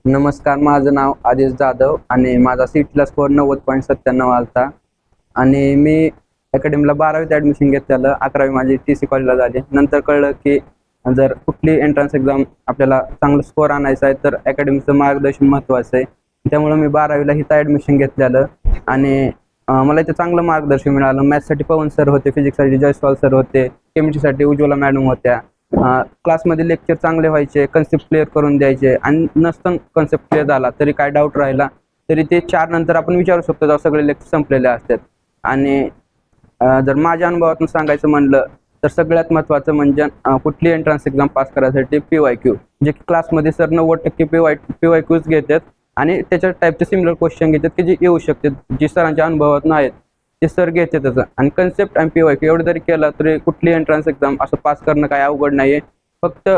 नमस्कार, माझं नाव आदेश जाधव आणि माझा सीईटीला स्कोअर 90.97 आलता आणि मी अकॅडमीला 12वीत ॲडमिशन घेतलेलं. 11वी माझी TC कॉलेजला झाली. नंतर कळलं की जर कुठली एंट्रन्स एक्झाम आपल्याला चांगलं स्कोअर आणायचा आहे तर अकॅडमीचं मार्गदर्शन महत्त्वाचं आहे. त्यामुळं मी 12वीला इथं ॲडमिशन घेतलेलं आणि मला इथं चांगलं मार्गदर्शन मिळालं. मॅथ्ससाठी पवन सर होते, फिजिक्ससाठी जयस्वाल सर होते, केमिस्ट्रीसाठी उज्ज्वला मॅडम होत्या. क्लासमध्ये लेक्चर चांगले व्हायचे, कन्सेप्ट क्लिअर करून द्यायचे आणि नसतं कन्सेप्ट क्लिअर झाला तरी काय डाऊट राहिला तरी ते 4 नंतर आपण विचारू शकतो जेव्हा सगळे लेक्चर संपलेले असतात. आणि जर माझ्या अनुभवातून सांगायचं म्हणलं तर सगळ्यात महत्त्वाचं म्हणजे कुठली एंट्रन्स एक्झाम पास करायसाठी PYQ, जे की क्लासमध्ये सर 90% PYQच घेतात आणि त्याच्या टाईपचे सिमिलर क्वेश्चन घेतात की जे येऊ शकतात, जे सरांच्या अनुभवातून आहेत ते सर घेतातच. आणि कन्सेप्ट आणि PYQ एवढं जरी केलं तरी कुठली एंट्रन्स एक्झाम असं पास करणं काय अवघड नाही आहे. फक्त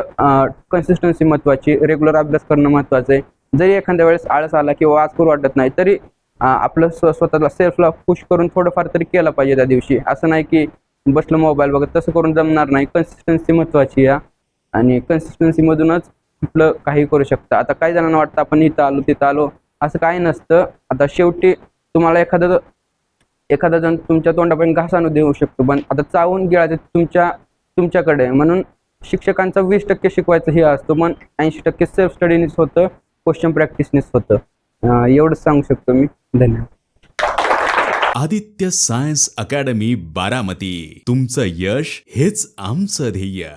कन्सिस्टन्सी महत्त्वाची, रेग्युलर अभ्यास करणं महत्त्वाचं आहे. जरी एखाद्या वेळेस आळस आला किंवा आज करू वाटत नाही तरी आपलं स्वतःला सेल्फला पुश करून थोडंफार तरी केलं पाहिजे त्या दिवशी. असं नाही की बसलं मोबाईल बघत, तसं करून जमणार नाही. कन्सिस्टन्सी महत्त्वाची आहे आणि कन्सिस्टन्सीमधूनच आपलं काही करू शकतं. आता काही जणांना वाटतं आपण इथं आलो तिथं आलो, असं काही नसतं. आता शेवटी तुम्हाला एखादा जण तुमच्या तोंडापर्यंत घास आणून देऊ शकतो, पण आता चावून गिळायचं तुमच्याकडे आहे. म्हणून शिक्षकांचा 20% शिकवायचं हे असतं, पण 80% सेल्फ स्टडीनेच होतं, क्वेश्चन प्रॅक्टिसनेच होतं. एवढंच सांगू शकतो मी. धन्यवाद. आदित्य सायन्स अकॅडमी बारामती, तुमचं यश हेच आमचं ध्येय.